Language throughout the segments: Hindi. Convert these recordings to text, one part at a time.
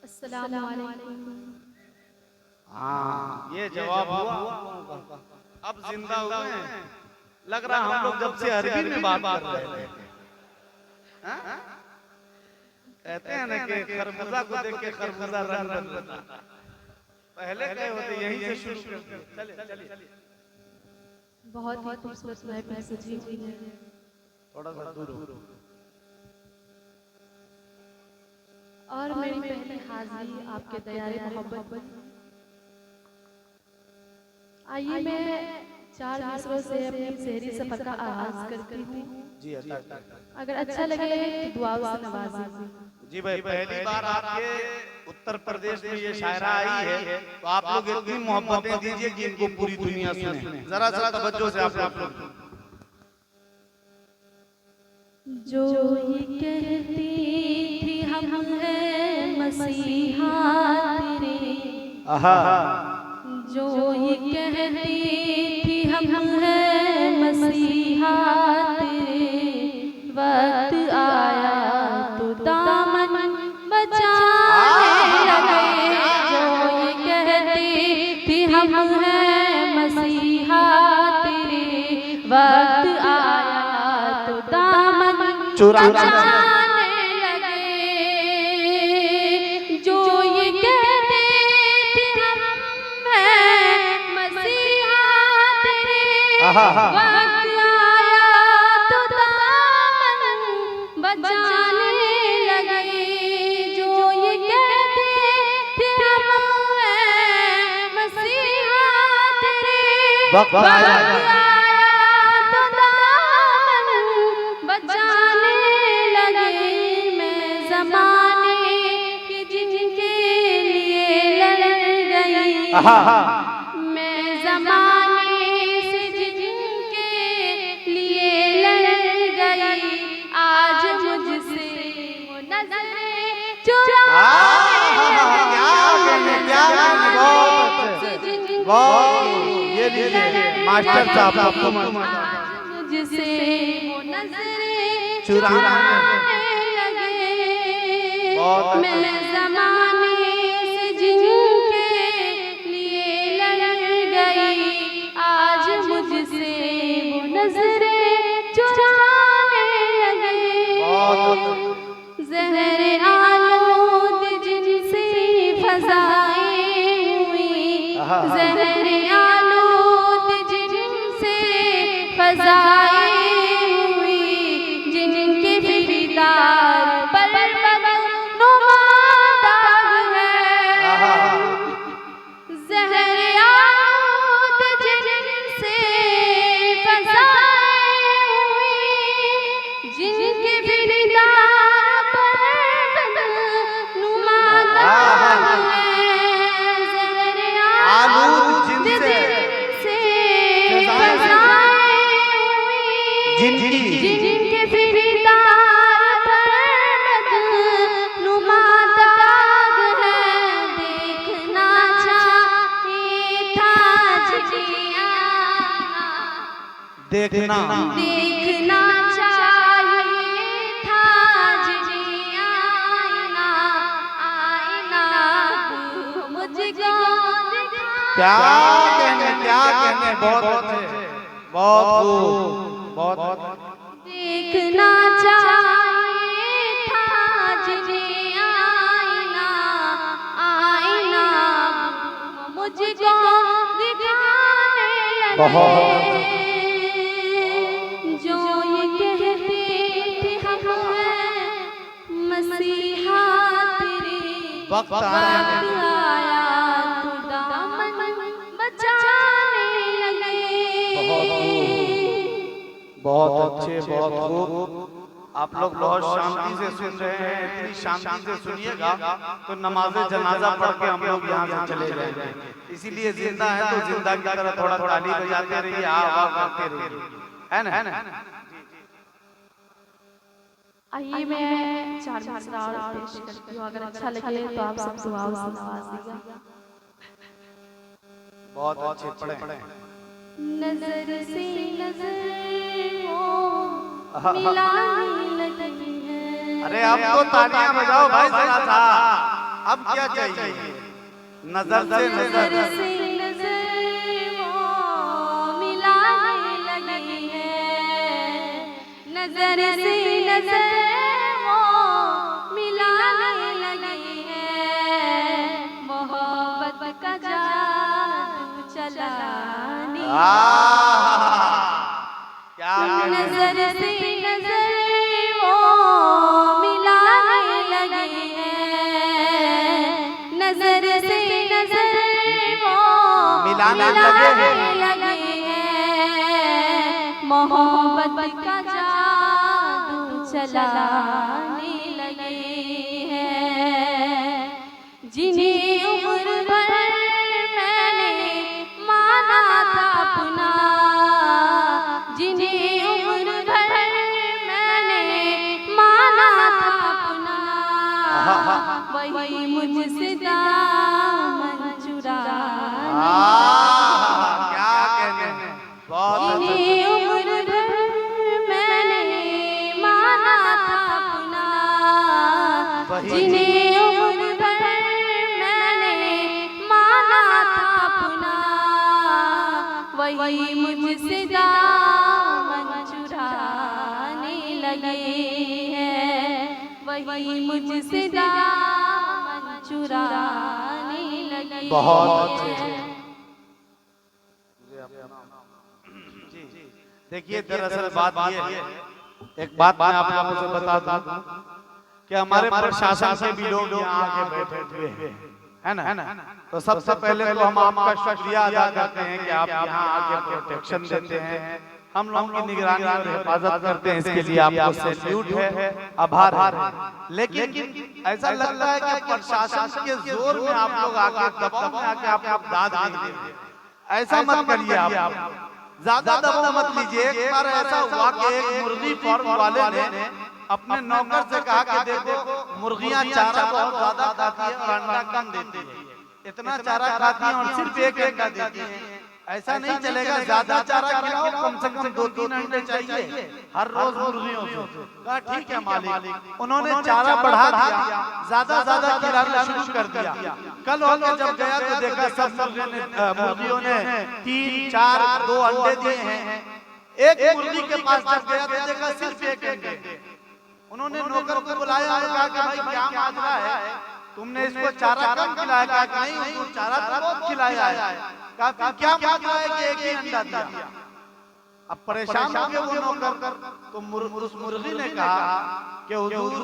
अस्सलाम वालेकुम। हाँ, ये जवाब हुआ। अब जिंदा हुए हैं। लग रहा हम लोग जब से अरबी में बात कर रहे थे। हाँ? कहते हैं ना कि खरबूजा को देख के खरबूजा रंग बदलता। पहले कहे होते यहीं से शुरू करते। चलिए चलिए। बहुत ही खूबसूरत महफिल सजी हुई है। थोड़ा सा दूर हो। और मेरी पहली हाजिरी आपके दयारे मोहब्बत पर। आइए मैं 4 मिसरों से अपनी शहरी सफर का आगाज करती हूँ। जी अगर अच्छा लगे तो दुआओं से नवाजिए। जी भाई, पहली बार आपके उत्तर प्रदेश में ये शायरा आई है, तो आप लोग इतनी मोहब्बतें दीजिए कि इनको पूरी दुनिया सुने। जरा जरा तवज्जो से आप लोग। जो ये कहती थी हम हैं मसीहा तेरे, जो ये कहती थी हम हैं मसीहा तेरे, वक्त आया तो दामन बचाने लगे। जो ये कहती थी हम हैं मसीहा तेरे, वक्त आया तो दामन चुराने लगे। जो ये कहते थे हम हैं मसीहा तेरे, वक्त आया तो दामन बचाने लगे। जो ये कहते थे हम हैं मसीहा तेरे, वक्त आया तो दामन बचाने लगे। मैं ज़माने के जिनके लिए लड़ गई, मैं ज़माने से जिनके लिए लड़ गई, आज मुझसे वो नज़रें चुराने लगे। मास्टर साहब आपको मुझसे वो नज़रें चुराने लगे। मैं ज़माने से जिनके लिए लड़ गई, आज मुझसे वो नज़रें चुराने लगे। ज़हर आलूद जिनसे फ़ज़ाएं हुई, ज़हर आलूद जिनसे फ़ज़ाएं हुई, जिनके फिरदार पर बदनुमा दाग है। ज़हर आलूद जिनसे फ़ज़ाएं हुई, जिनके फिरदार पर बदनुमा दाग है। ज़हर आलूद जिनसे जिनके फिरदार पर बदनुमा दाग है। देखना चाहिए था जिया, देखना देखना चाहिए था जिया, आईना मुझको क्या कहने बहुत अच्छे, बहुत खूब, बहुत देखना चाहिए था जिन्हें आईना, आईना मुझको दिखाने लगे। जो ये कहते थे हम हैं मसीहा तेरे, वक्त आया तो दामन बचाने लगे। बहुत अच्छे, बहुत खूब। आप लोग बहुत शांति से सुन रहे हैं, इतनी शांति से सुनिएगा तो नमाज़े जनाजा पढ़ के हम लोग यहाँ से चले जाएंगे। इसीलिए जिंदा है तो जिंदा की तरह थोड़ा ताली बजाते रहिए, आवाज़ करते रहिए, है ना? आइए मैं 4 मिसरा और पेश करती हूँ। अगर अच्छा लगे तो आप सब दुआओं से नवाजिएगा। बहुत अच्छे पढ़े। नजर से नजर वो मिलाने लगी है। अरे अब तो तालियां बजाओ भाई जरा सा। अब क्या चाहिए? नजर से नजर वो मिलाने लगी है, नजर से नजर वो मिलाने लगी है, मोहब्बत का जादू चलाने क्या नजर से नजर वो मिलाने लगी है, नजर से नजर वो मिलाने लगे हैं, मोहब्बत का जादू चलाने लगे हैं। जिन्हें उम्र भर मैंने माना था अपना, जिन्हें उम्र भर मैंने माना था अपना, वही मुझसे दामन चुराने क्या कहने, बहुत जिन्हें उम्र भर मैंने माना था अपना, जिन्हें उम्र भर मैंने माना था अपना, वही मुझसे दामन चुराने लगे हैं, वही मुझसे दामन चुराने लगे। बहुत अच्छे। देखिए दरअसल बात ये है, एक बात मैं आप लोगों से बता दूं कि हमारे प्रशासन के भी लोग यहाँ आके बैठे हुए हैं, है ना? तो सबसे पहले तो हम आपका शुक्रिया अदा करते हैं कि आप यहाँ आके प्रोटेक्शन देते हैं, हम लोगों की निगरानी और हिफाजत करते हैं, इसके लिए आपको सैल्यूट है, आभार है। लेकिन ऐसा लगता है कि प्रशासन के जोर में आप लोग आके दबाव में आके आप दाद नहीं देते, ऐसा मत करिए। आप ज्यादा दबाव मत लीजिए। एक बार ऐसा हुआ कि एक मुर्गी फार्म वाले ने अपने नौकर से कहा कि देखो मुर्गियां चारा बहुत ज्यादा खाती है और अंडा कम देती है, इतना चारा खाती है और सिर्फ एक अंडा देती है, ऐसा नहीं चलेगा, ज्यादा चारा खिलाओ, कम से कम 2-3 अंडे चाहिए हर रोज मुर्गियों से। कहा ठीक है मालिक। उन्होंने चारा बढ़ा दिया, ज्यादा खिलाना शुरू कर दिया। कल होकर जब गया तो देखा सब मुर्गियों ने 3-4-2 अंडे दिए हैं। एक मुर्गी के पास जब गया तो देखा सिर्फ एक अंडे। उन्होंने नौकर को बुलाया और कहा कि भाई क्या माजरा है, तुमने इसको चारा कम खिलाया? कहा कि नहीं, उसको चारा तो बहुत खिलाया है। कहा क्या माजरा है कि एक ही अंडा दिया? अब परेशान हो गए वो नौकर। तो उस मुर्गी ने कहा कि हुजूर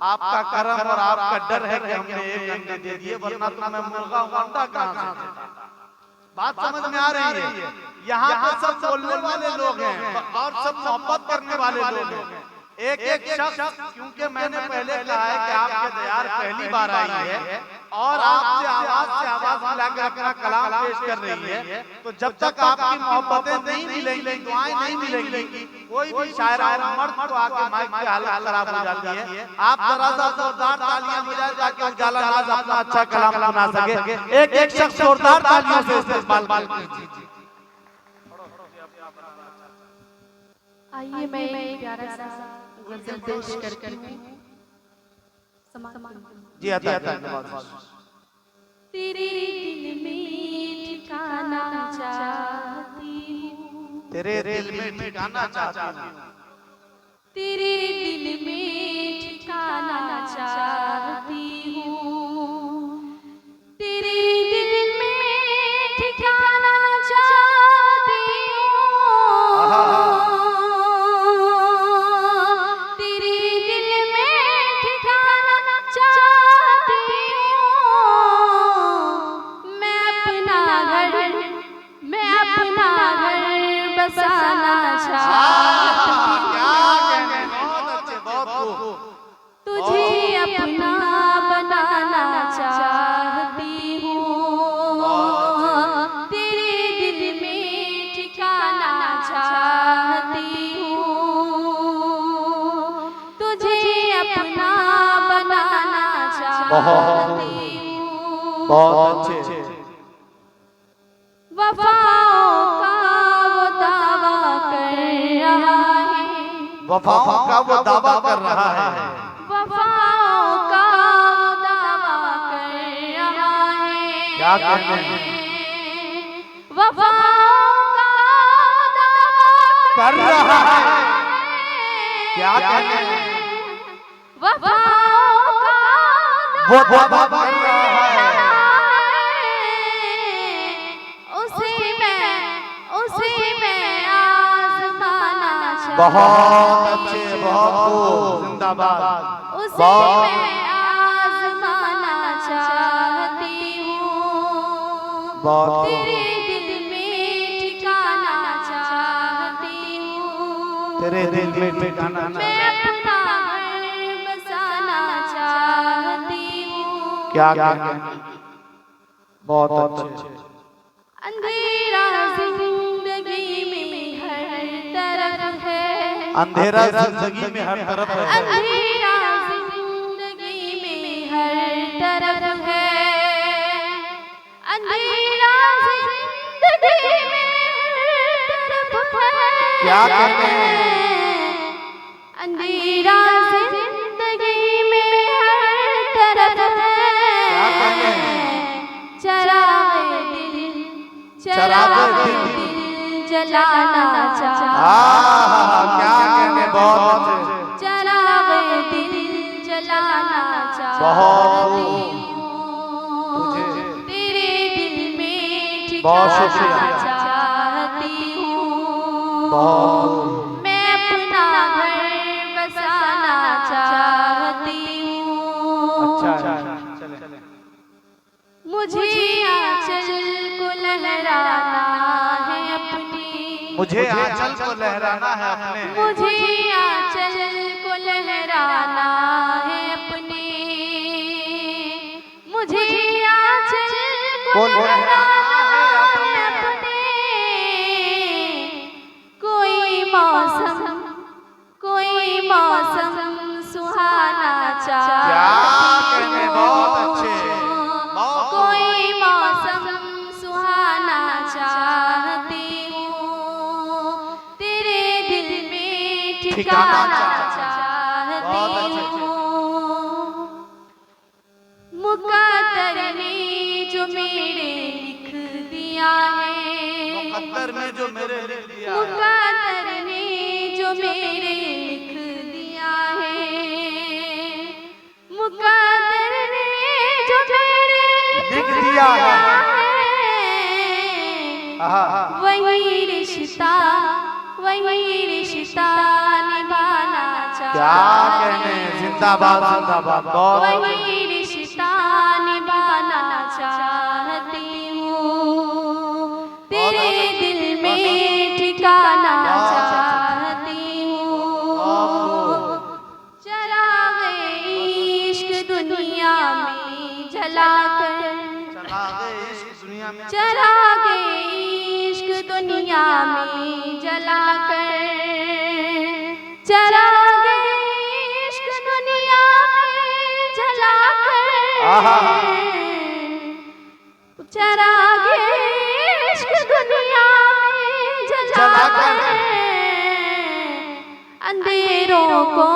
आपका करम और आपका डर है कि हमने एक अंडे दे दिए, वरना तो मैं मुर्गा हूं, अंडा कहां से देता? बात समझ में आ रही है? यहाँ पे सब बोलने वाले लोग हैं और सब मोहब्बत करने वाले लोग हैं। एक शख्स, क्योंकि मैंने पहले कहा है कि आपके दयार पहली बार आई है और आपसे आवाज मिलाकर अपना कलाम पेश कर रही है, तो जब तक आपकी मोहब्बतें नहीं मिलेंगी, दुआएं नहीं मिलेंगी, कोई भी शायर और मर्द तो आके माइक की हालत खराब हो जाती है। आप जरा सा जोरदार तालियां बजाएं ताकि उजाला नवाज अपना अच्छा कलाम सुना सके। एक शख्स जोरदार तालियों से इस्तेमाल कीजिए। आइए मैं एक प्यारा सा गजल पेश करती हूँ। जी आता है। तेरे दिल में ठिकाना चाहती हूँ, तेरे दिल में ठिकाना चाहती हूँ, तेरे दिल में ठिकाना चाहती हूँ, तेरे दिल में ठिकाना चाहती हूँ, बसाना चाहती हूँ, तुझे अपना बनाना चाहती हूँ, तेरे दिल में ठिकाना चाहती हूँ, तुझे अपना बनाना चाहती हूँ। बहुत अच्छे। वफाओं का वो दावा कर रहा है, वफाओं का वो दावा कर रहा है, वफाओं का वो दावा कर क्या कहते हैं? वफा कर रहा है। क्या कहते हैं? वफा वो दावा कर रहा है। उसी में आज़माना चाहती बहुत अच्छे, बहुत खूब, जिंदाबाद। उसी में आज़माना चाहती हूँ, बहुत तेरे दिल में ठिकाना चाहती हूँ, तेरे दिल में ठिकाना मैं अपना घर बसाना चाहती हूँ। क्या कहते हैं? बहुत अच्छे। अंधेरा जिंदगी में हर तरफ है, अंधेरा जिंदगी में हर तरफ है। अंधेरा जिंदगी में हर तरफ है, अंधेरा जिंदगी में हर तरफ है। क्या कहते हैं? अंधेरा जिंदगी में हर तरफ है। क्या कहते हैं? चरागे दिल जलाना चाहती क्या कहने? बहुत अच्छे। चरागे दिल जलाना चाहती हूँ, तेरे दिल में बहुत ठिकाना शुक्रिया। चाहती हूँ, बहुत मैं अपना घर बसाना चाहती हूँ। अच्छा। चले। मुझे आंचल को लहराना है अपनी, मुझे आंचल को लहराना है अपने। मुझे आंचल को लहराना है अपने, मुझे आंचल को लहराना है अपने। कोई मौसम सुहाना क्या चाहती कहने? हूँ, बहुत अच्छे। कोई मौसम सुहाना चाहती हूँ, तेरे दिल में ठिकाना बहुत चाहती अच्छे। हूँ। मुकद्दर ने जो मेरे लिख दिया है, मुकद्दर में जो मेरे लिख दिया है। मुकद्दर ने जो मेरे लिख दिया है, मुकद्दर ने जो मेरे लिख दिया है। वही रिश्ता निभाना क्या चाहती कहने? जिंदाबाद, जिंदाबाद। बहुत वही रिश्ता निभाना चाहती हूँ, तेरे दिल में ठिकाना चाहती हूँ। चरागे इश्क दुनिया में जलाकर, चरागे इश्क दुनिया में, चरागे इश्क दुनिया में जलाकर, चरागे इश्क दुनिया में जलाकर, चरागे इश्क दुनिया में जलाकर, अंधेरों को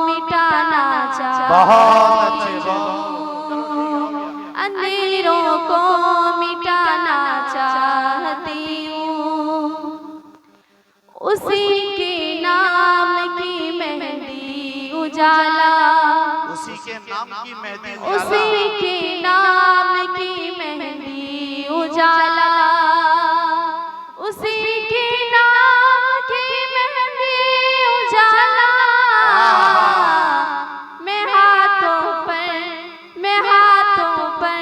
मिटाना चाहती बहुत अच्छे। अंधेरों को मिटाना चाहती हूँ, उसी के नाम की मेहंदी उजाला, उसी के नाम की मेहंदी उसी के नाम की मेहंदी उजाला, उसी के नाम की मेहंदी उजाला। मैं हाथों पर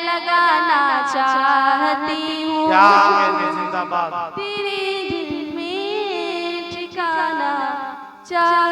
लगाना चाहती हूँ, क्या कहने? जिंदाबाद। तेरे दिल में ठिकाना चाहती